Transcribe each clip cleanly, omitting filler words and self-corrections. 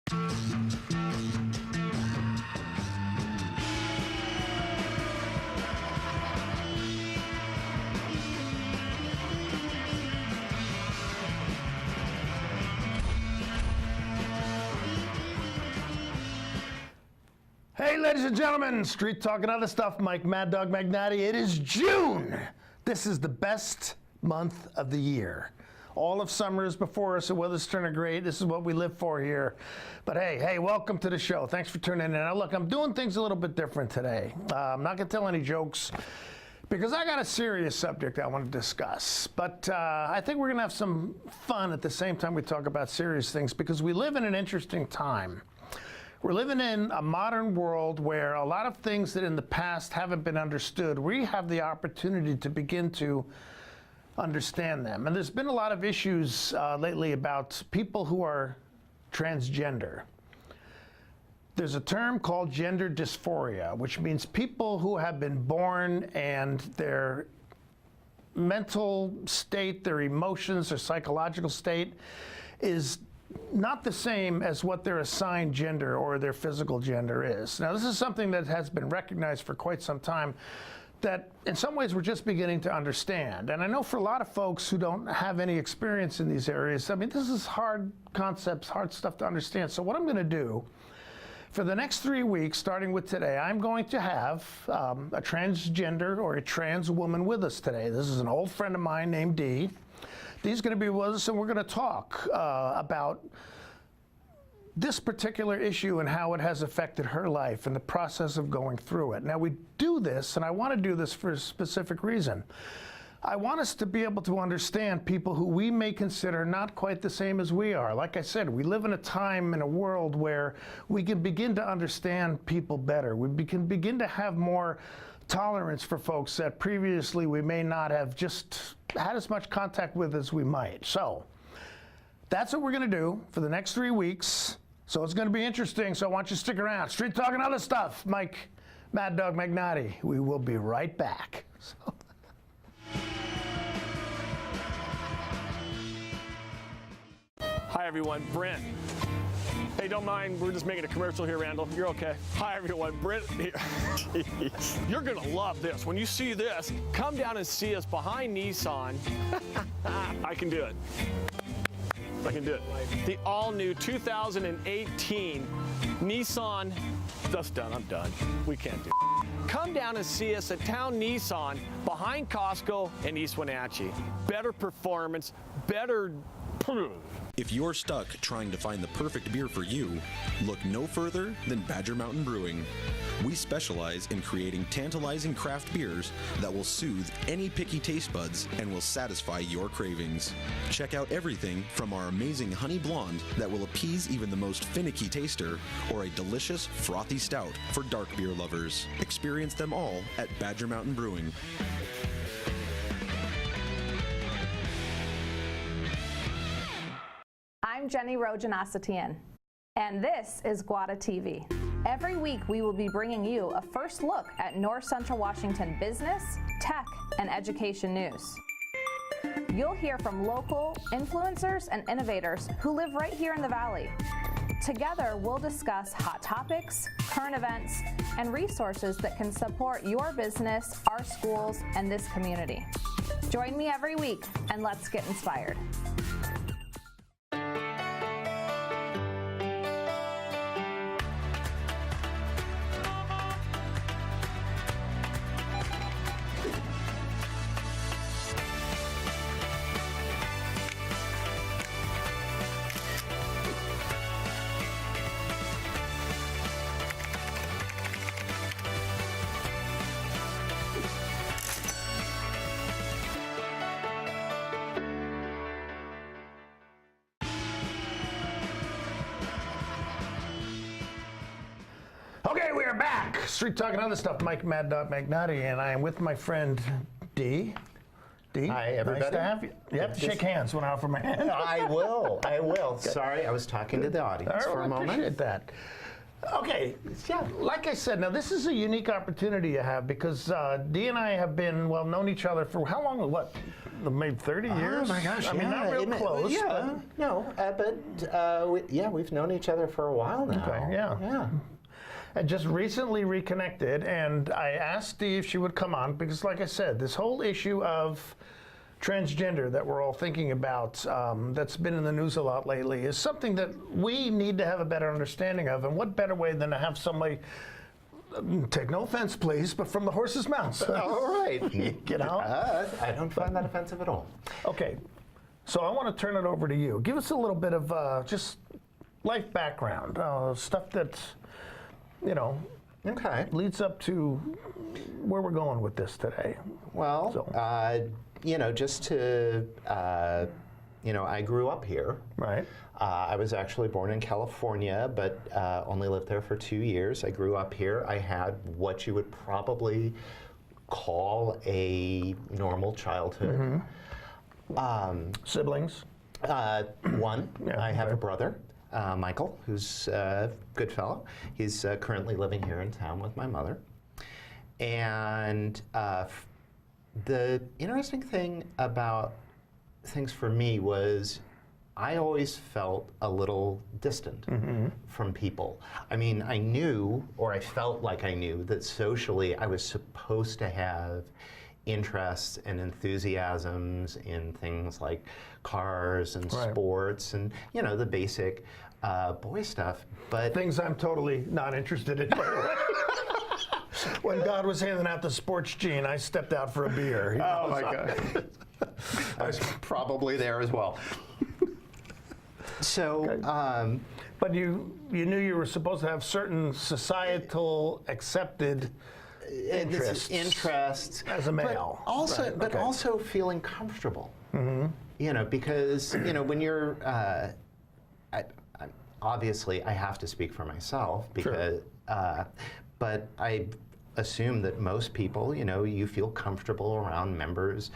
Hey, ladies and gentlemen, Street Talk and other stuff, Mike Mad Dog Magnati. It is June. This is the best month of the year. All of summer is before us, the weather's turning great. This is what we live for here. But hey, welcome to the show. Thanks for tuning in. Now, look, I'm doing things a little bit different today. I'm not going to tell any jokes because I got a serious subject I want to discuss. But I think we're going to have some fun at the same time we talk about serious things because we live in an interesting time. We're living in a modern world where a lot of things that in the past haven't been understood, we have the opportunity to begin to understand them. And there's been a lot of issues lately about people who are transgender. There's a term called gender dysphoria, which means people who have been born and their mental state, their emotions, their psychological state is not the same as what their assigned gender or their physical gender is. Now, this is something that has been recognized for quite some time that in some ways we're just beginning to understand. And I know for a lot of folks who don't have any experience in these areas, I mean, this is hard concepts, hard stuff to understand. So what I'm going to do for the next 3 weeks, starting with today, I'm going to have a transgender or a trans woman with us today. This is an old friend of mine named Dee. Dee's going to be with us, and we're going to talk about this particular issue and how it has affected her life and the process of going through it. Now, we do this, and I want to do this for a specific reason. I want us to be able to understand people who we may consider not quite the same as we are. Like I said, we live in a time in a world where we can begin to understand people better. We can begin to have more tolerance for folks that previously we may not have just had as much contact with as we might. So that's what we're going to do for the next 3 weeks. So it's going to be interesting. So I want you to stick around. Street Talk and other stuff. Mike Mad Dog Magnati. We will be right back. So. Hi everyone, Brent. Hey, don't mind, we're just making a commercial here, Randall. You're okay. Hi everyone, Brent here. You're gonna love this. When you see this, come down and see us behind Nissan. I can do it. I can do it. The all-new 2018 Nissan. That's done, I'm done. We can't do it. Come down and see us at Town Nissan behind Costco in East Wenatchee. Better performance, better... If you're stuck trying to find the perfect beer for you, look no further than Badger Mountain Brewing. We specialize in creating tantalizing craft beers that will soothe any picky taste buds and will satisfy your cravings. Check out everything from our amazing honey blonde that will appease even the most finicky taster, or a delicious frothy stout for dark beer lovers. Experience them all at Badger Mountain Brewing. I'm Jenny Rojanasatian, and this is Guada TV. Every week we will be bringing you a first look at North Central Washington business, tech, and education news. You'll hear from local influencers and innovators who live right here in the Valley. Together, we'll discuss hot topics, current events, and resources that can support your business, our schools, and this community. Join me every week, and let's get inspired. Okay, we are back. Street Talk and other stuff. Mike Mad Dog Magnati, and I am with my friend Dee. Dee, hi everybody. Nice to have you. You have to shake hands when I offer my hand. I will. Okay. Sorry, I was talking to the audience for a moment. I appreciate that. Okay, yeah, like I said, now this is a unique opportunity you have because Dee and I have been, well, known each other for how long? What, maybe 30 years? Oh my gosh, I mean, not real close. Yeah, no, we've known each other for a while now. Okay, yeah. I just recently reconnected, and I asked Dee if she would come on because, like I said, this whole issue of transgender that we're all thinking about, that's been in the news a lot lately, is something that we need to have a better understanding of. And what better way than to have somebody, take no offense, please, but from the horse's mouth. All right. You know? I don't find that offensive at all. Okay, so I want to turn it over to you. Give us a little bit of just life background, stuff that, you know, Okay. leads up to where we're going with this today. Well, So- you know, just to, you know, I grew up here. Right. I was actually born in California, but only lived there for 2 years. I grew up here. I had what you would probably call a normal childhood. Siblings? One, Yeah, I have okay. a brother, Michael, who's a good fellow. He's currently living here in town with my mother. And the interesting thing about things for me was I always felt a little distant from people. I mean, I knew, or I felt like I knew, that socially I was supposed to have interests and enthusiasms in things like cars and Right. sports and, you know, the basic boy stuff. But Things I'm totally not interested in, by the way. When God was handing out the sports gene, I stepped out for a beer. oh my God. I was probably there as well. So, But you knew you were supposed to have certain societal accepted interests as as a male. but also, Right, but okay. also feeling comfortable. You know, because you know when you're, obviously I have to speak for myself because, but I assume that most people, you know, you feel comfortable around members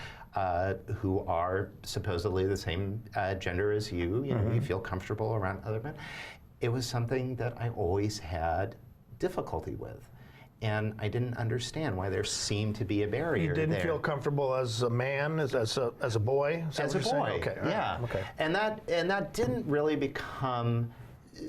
who are supposedly the same gender as you. You know, you feel comfortable around other men. It was something that I always had difficulty with. And I didn't understand why there seemed to be a barrier You didn't there. feel comfortable as a man, as a boy? Is that As what a you're boy, saying? Okay, all right, yeah. Okay. And that didn't really become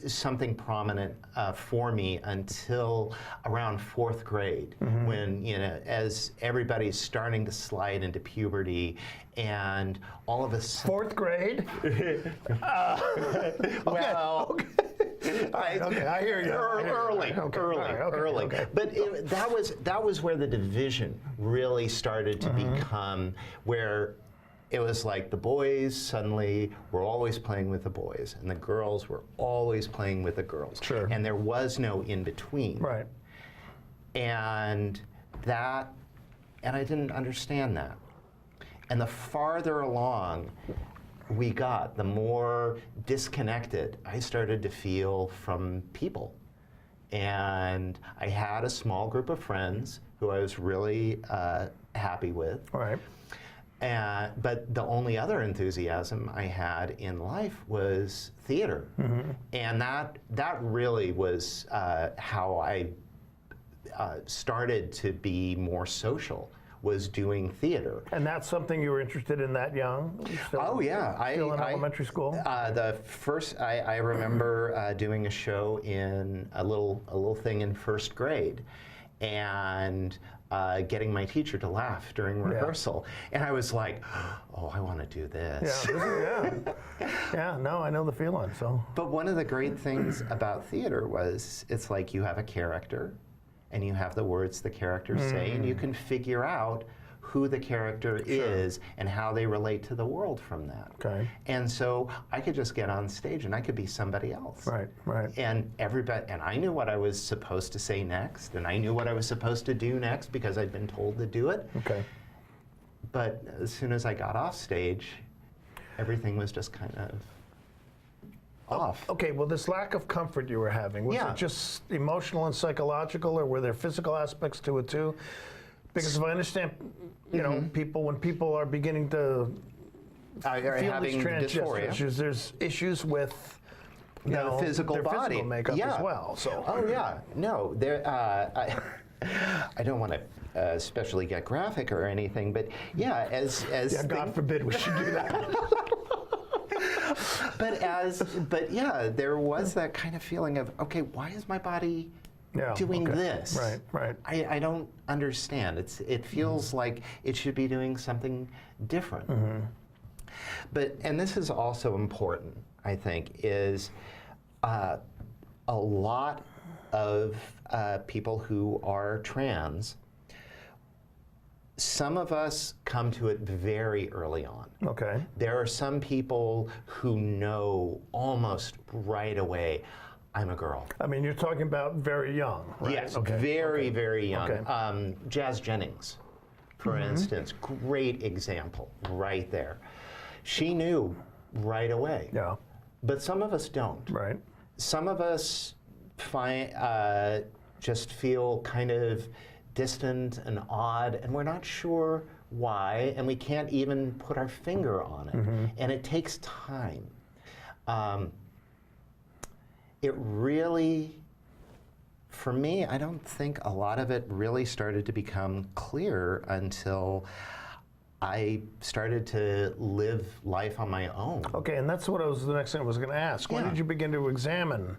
something prominent for me until around 4th grade, when, you know, as everybody's starting to slide into puberty, and all of a sudden, 4th grade? well, Okay, I hear you. Early. Okay. But that was where the division really started to become, where it was like the boys suddenly were always playing with the boys, and the girls were always playing with the girls. Sure. And there was no in between. Right. And I didn't understand that. And the farther along we got, the more disconnected I started to feel from people. And I had a small group of friends who I was really happy with. All right. But the only other enthusiasm I had in life was theater. And that really was how I started to be more social, was doing theater. And that's something you were interested in that young? Oh yeah, Still in elementary school? The first, I remember doing a show in a little thing in 1st grade, and getting my teacher to laugh during rehearsal, and I was like, oh, I want to do this. Yeah, no, I know the feeling. So. But one of the great things about theater was it's like you have a character, and you have the words the characters say, and you can figure out who the character is and how they relate to the world from that. Okay. And so I could just get on stage and I could be somebody else. Right. And I knew what I was supposed to say next, and I knew what I was supposed to do next because I'd been told to do it. Okay. But as soon as I got off stage, everything was just kind of off. Okay, well, this lack of comfort you were having, was it just emotional and psychological, or were there physical aspects to it too? Because if I understand, you know, when people are beginning to feel these having transgender dysphoria. issues, there's issues with Now, physical their body. physical makeup as well. So. Oh yeah, no, there. I don't want to especially get graphic or anything, but yeah, as Yeah, God forbid we should do that. but yeah, there was that kind of feeling of, okay, why is my body doing this? Right, right. I don't understand. It feels like it should be doing something different. And this is also important, I think, is a lot of people who are trans, some of us come to it very early on. Okay. There are some people who know almost right away, I'm a girl. I mean, you're talking about very young, right? Yes, Okay. very, very young. Okay. Jazz Jennings, for instance, great example right there. She knew right away. Yeah. But some of us don't. Right. Some of us just feel kind of distant and odd, and we're not sure why, and we can't even put our finger on it. And it takes time. It really, for me, I don't think a lot of it really started to become clear until I started to live life on my own. Okay, and that's what the next thing I was going to ask. When did you begin to examine,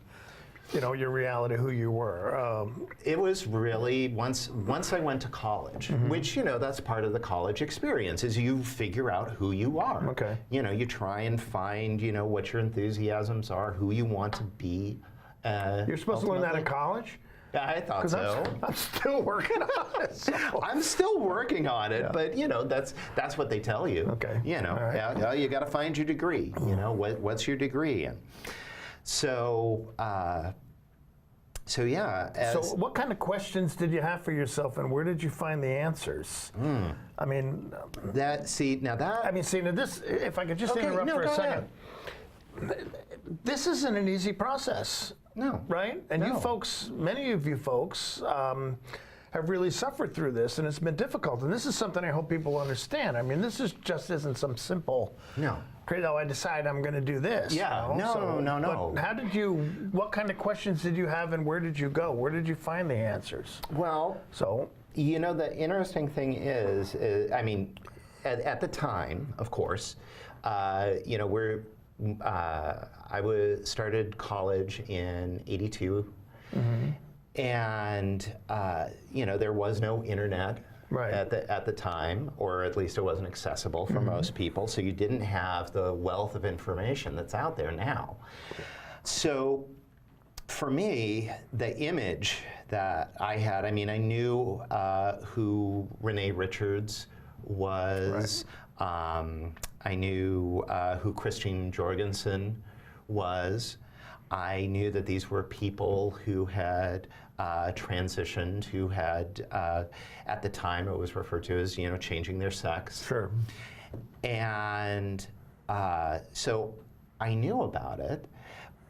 your reality, who you were? It was really once I went to college, which, that's part of the college experience, is you figure out who you are. Okay. You try and find, what your enthusiasms are, who you want to be. You're supposed to learn that in college? I thought so. I'm still working on it. So. I'm still working on it, but that's what they tell you. Okay. All right. You got to find your degree. What's your degree in? So yeah. So what kind of questions did you have for yourself, and where did you find the answers? I mean, now this, if I could just interrupt for a second. This isn't an easy process. No. Right? And you folks, many of you folks, have really suffered through this, and it's been difficult. And this is something I hope people understand. I mean, just isn't some simple. No. I decide I'm going to do this. Yeah. No. But what kind of questions did you have, and where did you go? Where did you find the answers? Well, so the interesting thing is I mean, at the time, of course, started college in '82, and there was no internet. Right. At the time, or at least it wasn't accessible for most people, so you didn't have the wealth of information that's out there now. So for me, the image that I had, I mean, I knew who Renee Richards was. Right. I knew who Christine Jorgensen was. I knew that these were people who had transitioned, who had, at the time, it was referred to as, changing their sex. Sure. And so I knew about it,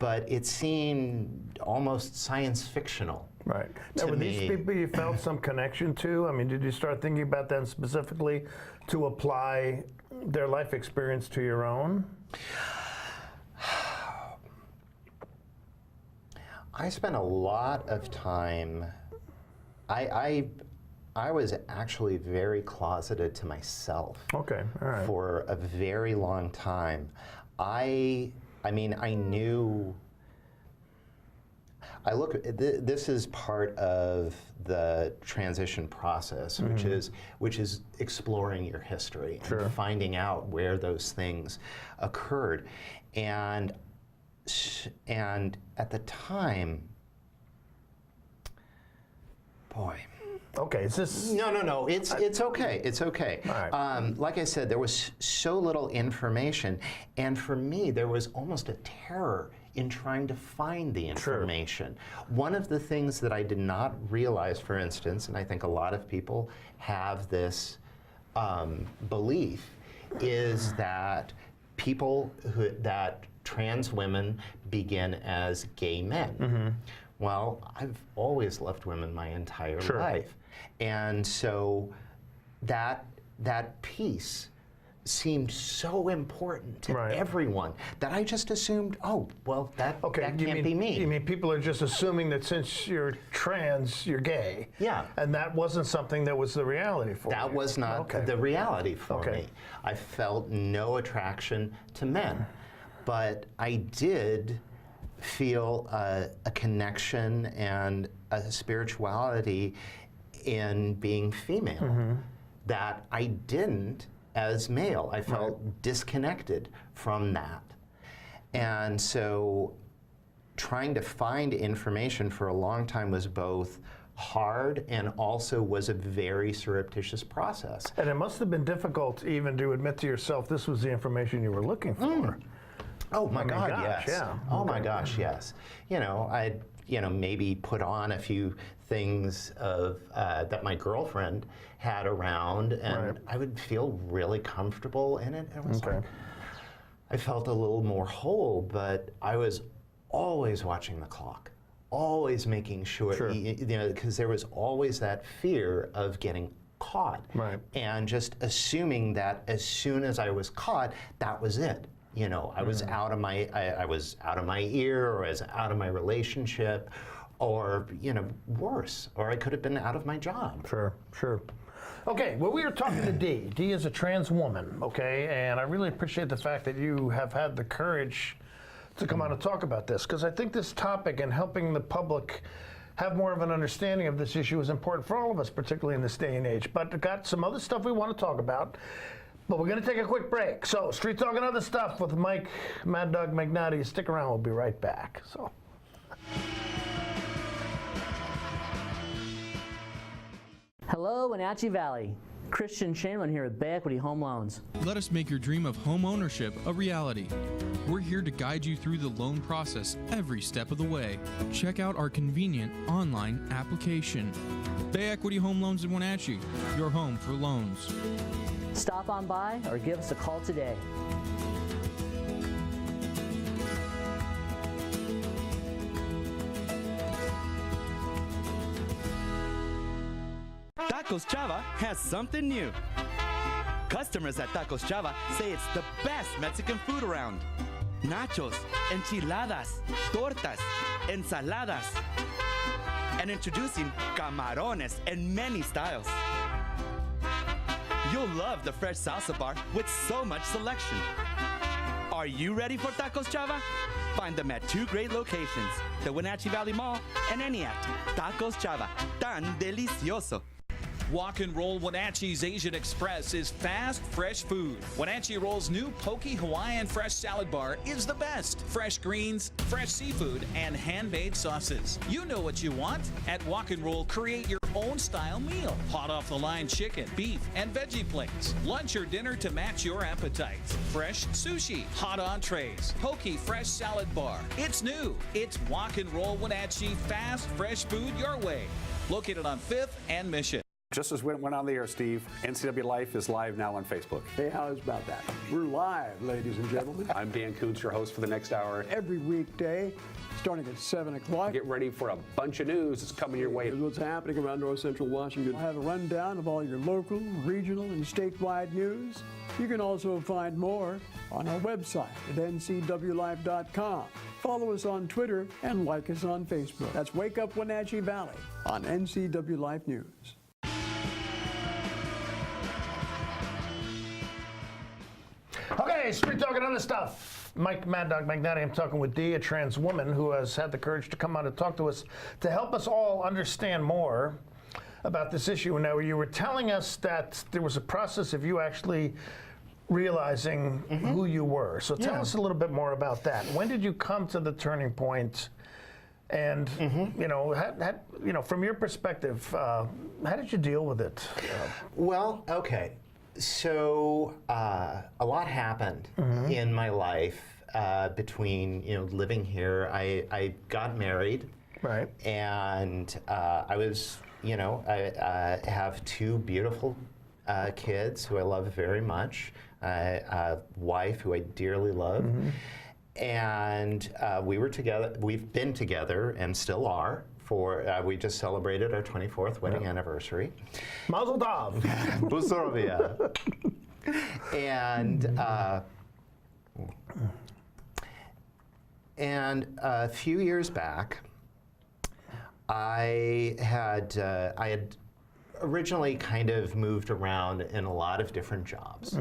but it seemed almost science fictional. Right. Now, were these people you felt some connection to? I mean, did you start thinking about them specifically to apply their life experience to your own? I spent a lot of time, I was actually very closeted to myself. Okay, all right. For a very long time. I mean, I knew, this is part of the transition process, which is exploring your history and finding out where those things occurred. And at the time, boy. Okay, is this? No. It's okay. It's okay. All right. Like I said, there was so little information, and for me, there was almost a terror in trying to find the information. Sure. One of the things that I did not realize, for instance, and I think a lot of people have this belief, is that that trans women begin as gay men. Well, I've always loved women my entire life. And so that piece seemed so important to Right. everyone that I just assumed, oh, well, that can't be me. You mean people are just assuming that since you're trans, you're gay? Yeah. And that wasn't something that was the reality for you? That was not Okay. the reality for Okay. me. I felt no attraction to men, but I did feel a connection and a spirituality in being female that I didn't as male. I felt disconnected from that. And so trying to find information for a long time was both hard and also was a very surreptitious process. And it must have been difficult even to admit to yourself this was the information you were looking for. Oh my God, gosh, yes. yeah. Oh my gosh, yes. I'd maybe put on a few things of that my girlfriend had around, and Right. I would feel really comfortable in it. It was Okay. like I felt a little more whole, but I was always watching the clock, always making sure, Sure. because there was always that fear of getting caught, Right. and just assuming that as soon as I was caught, that was it. I was out of my, I was out of my ear, or I was out of my relationship, or worse, or I could have been out of my job. Sure, sure. Okay, well, we were talking to Dee. Dee is a trans woman, okay, and I really appreciate the fact that you have had the courage to come out and talk about this, because I think this topic and helping the public have more of an understanding of this issue is important for all of us, particularly in this day and age. But I've got some other stuff we want to talk about. But we're going to take a quick break. So, Street Talk and Other Stuff with Mike Mad Dog Magnati. Stick around. We'll be right back. So. Hello, Wenatchee Valley. Christian Shanlin here with Bay Equity Home Loans. Let us make your dream of home ownership a reality. We're here to guide you through the loan process every step of the way. Check out our convenient online application. Bay Equity Home Loans in Wenatchee, your home for loans. Stop on by or give us a call today. Tacos Chava has something new. Customers at Tacos Chava say it's the best Mexican food around. Nachos, enchiladas, tortas, ensaladas, and introducing camarones in many styles. You'll love the fresh salsa bar with so much selection. Are you ready for Tacos Chava? Find them at 2 great locations, the Wenatchee Valley Mall and ENIAC. Tacos Chava, tan delicioso. Walk and Roll Wenatchee's Asian Express is fast, fresh food. Wenatchee Roll's new Poke Hawaiian Fresh Salad Bar is the best. Fresh greens, fresh seafood, and hand-made sauces. You know what you want. At Walk and Roll, create your own style meal. Hot off the line chicken, beef, and veggie plates. Lunch or dinner to match your appetite. Fresh sushi, hot entrees, Poke Fresh Salad Bar. It's new. It's Walk and Roll Wenatchee, fast, fresh food your way. Located on 5th and Mission. Just as we went on the air, Steve, NCW Life is live now on Facebook. Hey, how's about that? We're live, ladies and gentlemen. I'm Dan Kuntz, your host for the next hour. Every weekday, starting at 7 o'clock. Get ready for a bunch of news that's coming your way. Here's what's happening around North Central Washington. I'll have a rundown of all your local, regional, and statewide news. You can also find more on our website at ncwlife.com. Follow us on Twitter and like us on Facebook. That's Wake Up Wenatchee Valley on NCW Life News. Okay, Street Talk and Other Stuff. Mike Mad Dog Magnati. I'm talking with Dee, a trans woman who has had the courage to come out and talk to us to help us all understand more about this issue. Now, you were telling us that there was a process of you actually realizing who you were. So tell us a little bit more about that. When did you come to the turning point? And from your perspective, how did you deal with it? Well, okay. So a lot happened in my life between living here. I got married, right? And I was I have 2 beautiful kids who I love very much. A wife who I dearly love, and we were together. We've been together and still are. We just celebrated our 24th wedding anniversary. Mazel tov. Buzdrovia. And a few years back, I had originally kind of moved around in a lot of different jobs.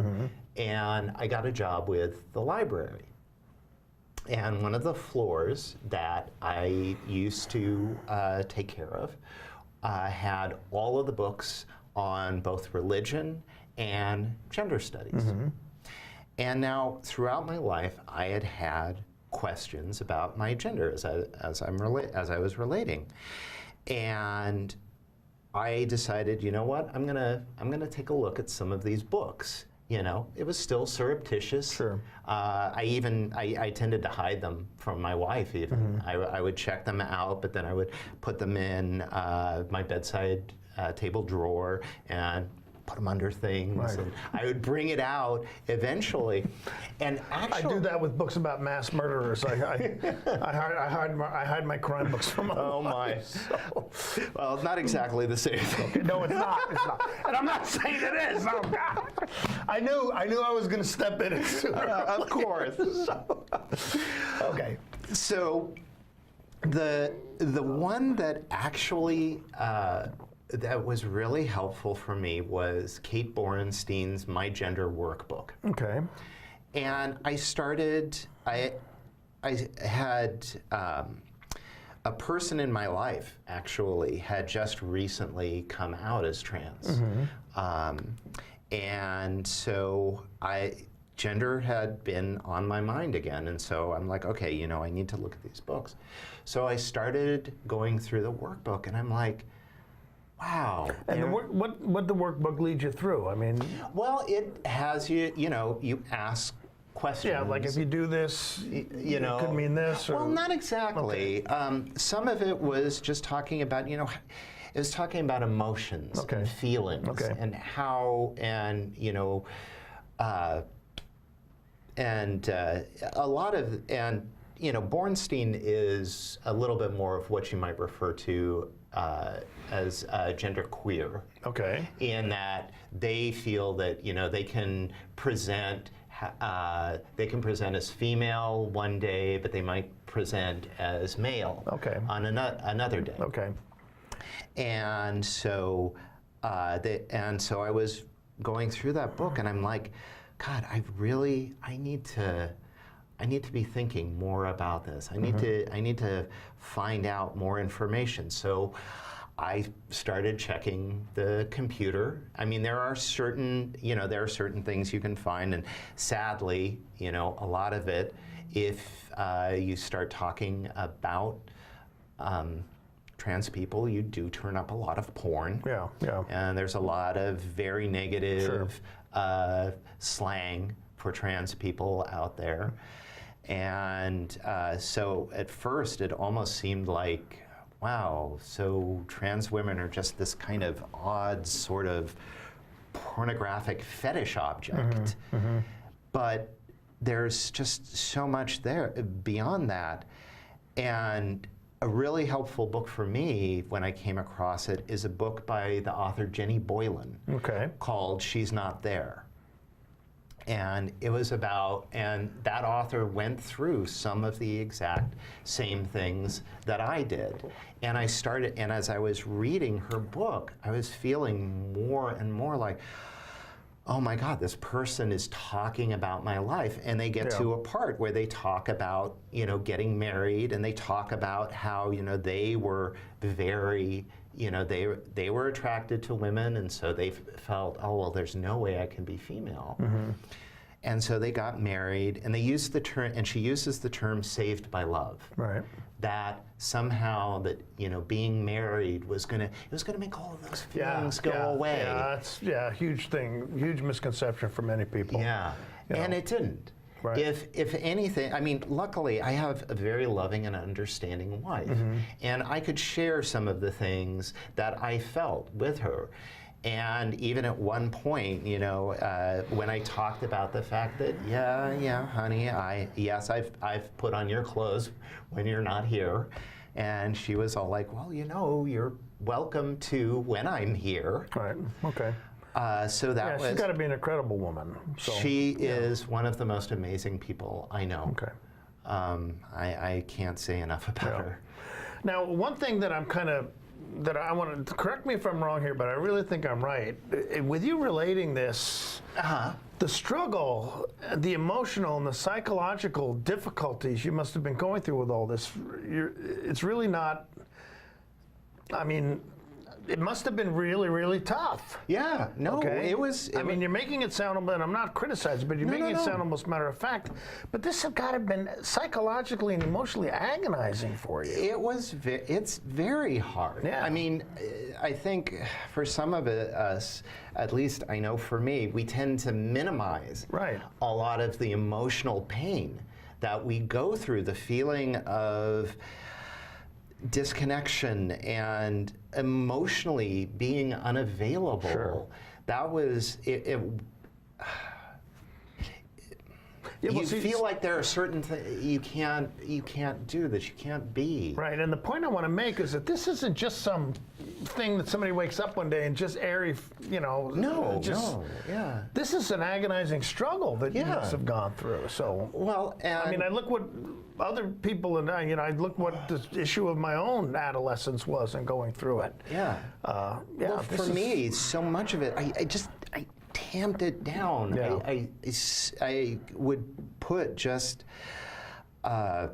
And I got a job with the library. And one of the floors that I used to take care of had all of the books on both religion and gender studies. And now, throughout my life, I had had questions about my gender as I was relating, and I decided, you know what, I'm gonna take a look at some of these books. You know, it was still surreptitious. Sure. I tended to hide them from my wife even. I would check them out, but then I would put them in my bedside table drawer and put them under things. Right. And I would bring it out eventually. And actually, I do that with books about mass murderers. I hide my crime books from my oh my. Well, not exactly the same thing. No, it's not. It's not. And I'm not saying it is. Oh God. I knew I was going to step in sooner. Of course. Okay. So the one that actually that was really helpful for me was Kate Borenstein's My Gender Workbook. Okay. And I had a person in my life actually had just recently come out as trans. And so gender had been on my mind again, and so I'm like, okay, you know, I need to look at these books. So I started going through the workbook, and I'm like, wow. And what the workbook leads you through? I mean, well, it has you know, you ask questions. yeah, like if you do this, you know, it could mean this. Or, well, not exactly. Okay. Some of it was just talking about, you know, it was talking about emotions and feelings and how, and you know, and a lot of, and you know, Borenstein is a little bit more of what you might refer to as gender queer. Okay. In that they feel that, you know, they can present as female one day, but they might present as male on another day. Okay. And so, I was going through that book, and I'm like, God, I need to be thinking more about this. I need to find out more information. So I started checking the computer. I mean, there are certain things you can find, and sadly, you know, a lot of it, if you start talking about trans people, you do turn up a lot of porn. Yeah, yeah. And there's a lot of very negative slang for trans people out there. And so at first it almost seemed like, wow, so trans women are just this kind of odd sort of pornographic fetish object. But there's just so much there beyond that. And a really helpful book for me when I came across it is a book by the author Jenny Boylan called She's Not There. And it was about, and that author went through some of the exact same things that I did. And I started, and as I was reading her book, I was feeling more and more like, oh my God, this person is talking about my life. And they get to a part where they talk about, you know, getting married, and they talk about how, you know, they were very, you know, they were attracted to women, and so they felt, oh, well, there's no way I can be female. And so they got married, and they used the term, and she uses the term saved by love. Right. That somehow that, you know, being married was gonna make all of those feelings go away. Yeah, that's a huge thing, huge misconception for many people. Yeah, and it didn't. Right. If anything, I mean, luckily I have a very loving and understanding wife, and I could share some of the things that I felt with her. And even at one point, you know, when I talked about the fact that, yeah, honey, I've put on your clothes when you're not here, and she was all like, well, you know, you're welcome to when I'm here. Right. Okay. So that was. She's got to be an incredible woman. So, she is one of the most amazing people I know. Okay. I can't say enough about her. Now, one thing that that I want to, correct me if I'm wrong here, but I really think I'm right. With you relating this, the struggle, the emotional and the psychological difficulties you must have been going through with all this, it's really not, I mean, it must have been really, really tough. Yeah, no, okay? it was. I mean, you're making it sound, and I'm not criticizing, but you're making it sound almost matter of fact. But this has got to have been psychologically and emotionally agonizing for you. It was. It's very hard. Yeah. I mean, I think for some of us, at least I know for me, we tend to minimize a lot of the emotional pain that we go through, the feeling of disconnection and emotionally being unavailable. Sure. That was you feel like there are certain things you can't do, that you can't be. Right, and the point I want to make is that this isn't just some thing that somebody wakes up one day and just airy, yeah. This is an agonizing struggle that you must have gone through. So, well, I mean, I look what other people and I look what the issue of my own adolescence was and going through it. Yeah. Well, for me, so much of it, I tamped it down. Yeah. I would put just a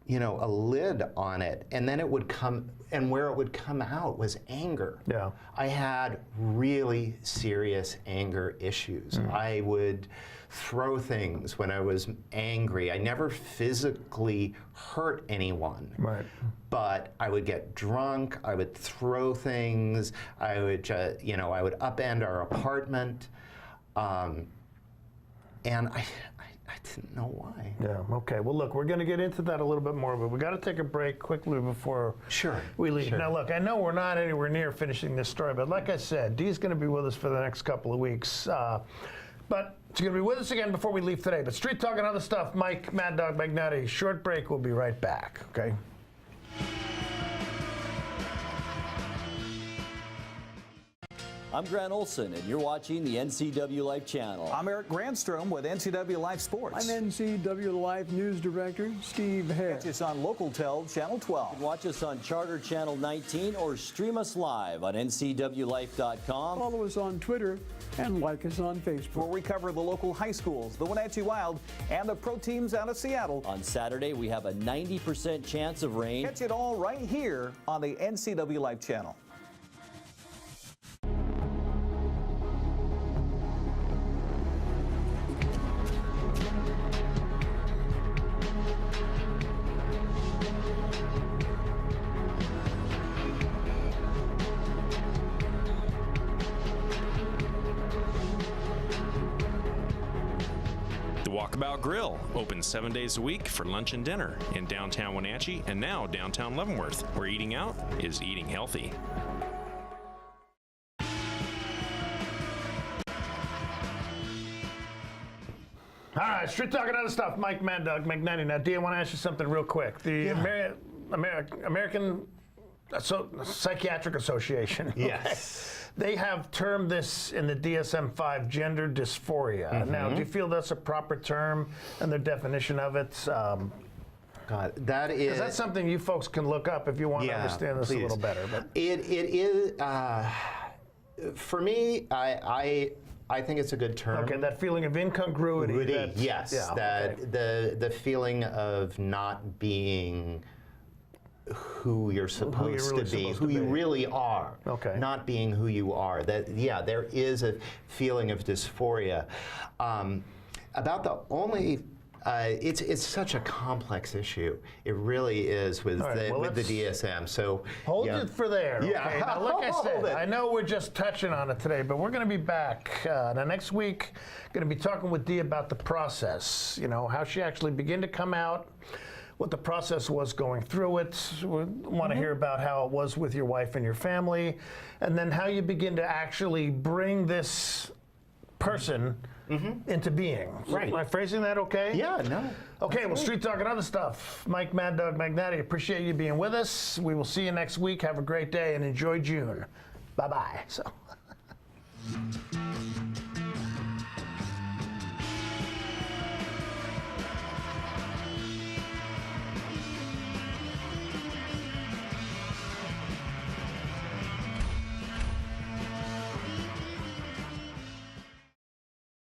lid on it, and then it would come, and where it would come out was anger. Yeah. I had really serious anger issues. I would throw things when I was angry. I never physically hurt anyone. Right. But I would get drunk, I would throw things, I would I would upend our apartment. And I didn't know why. Yeah, okay. Well, look, we're going to get into that a little bit more, but we got to take a break quickly before we leave. Sure. Now, look, I know we're not anywhere near finishing this story, but like I said, Dee's going to be with us for the next couple of weeks. But she's going to be with us again before we leave today. But Street Talk and other stuff, Mike, Mad Dog Magnati, short break. We'll be right back, okay? I'm Grant Olson, and you're watching the NCW Life channel. I'm Eric Grandstrom with NCW Life Sports. I'm NCW Life News Director Steve Hare. Catch us on Local Tel Channel 12. Watch us on Charter Channel 19 or stream us live on ncwlife.com. Follow us on Twitter and like us on Facebook. Where we cover the local high schools, the Wenatchee Wild, and the pro teams out of Seattle. On Saturday, we have a 90% chance of rain. Catch it all right here on the NCW Life channel. Walkabout Grill, open 7 days a week for lunch and dinner in downtown Wenatchee and now downtown Leavenworth, where eating out is eating healthy. All right, Street Talk and other stuff. Mike, Mad Dog, Magnati. Now, Dee, I want to ask you something real quick. The American Psychiatric Association. Yes. They have termed this in the DSM-5 gender dysphoria. Now, do you feel that's a proper term and the definition of it? God, that is... Is that something you folks can look up if you want to understand this a little better? But it is, for me, I think it's a good term. Okay, that feeling of incongruity. Yes, the feeling of not being who you're supposed to be, who you really are. Okay. Not being who you are. There is a feeling of dysphoria. About the only, it's such a complex issue. It really is with the DSM. So hold it for there. Okay? Yeah. Now, like I said, I know we're just touching on it today, but we're going to be back now next week. Going to be talking with Dee about the process. You know, how she actually began to come out, what the process was going through it. We want to hear about how it was with your wife and your family, and then how you begin to actually bring this person into being. Right. Am I phrasing that okay? Yeah, no. Okay, well, Street Talk and other stuff. Mike, Mad Dog Magnati, appreciate you being with us. We will see you next week. Have a great day and enjoy June. Bye-bye. So.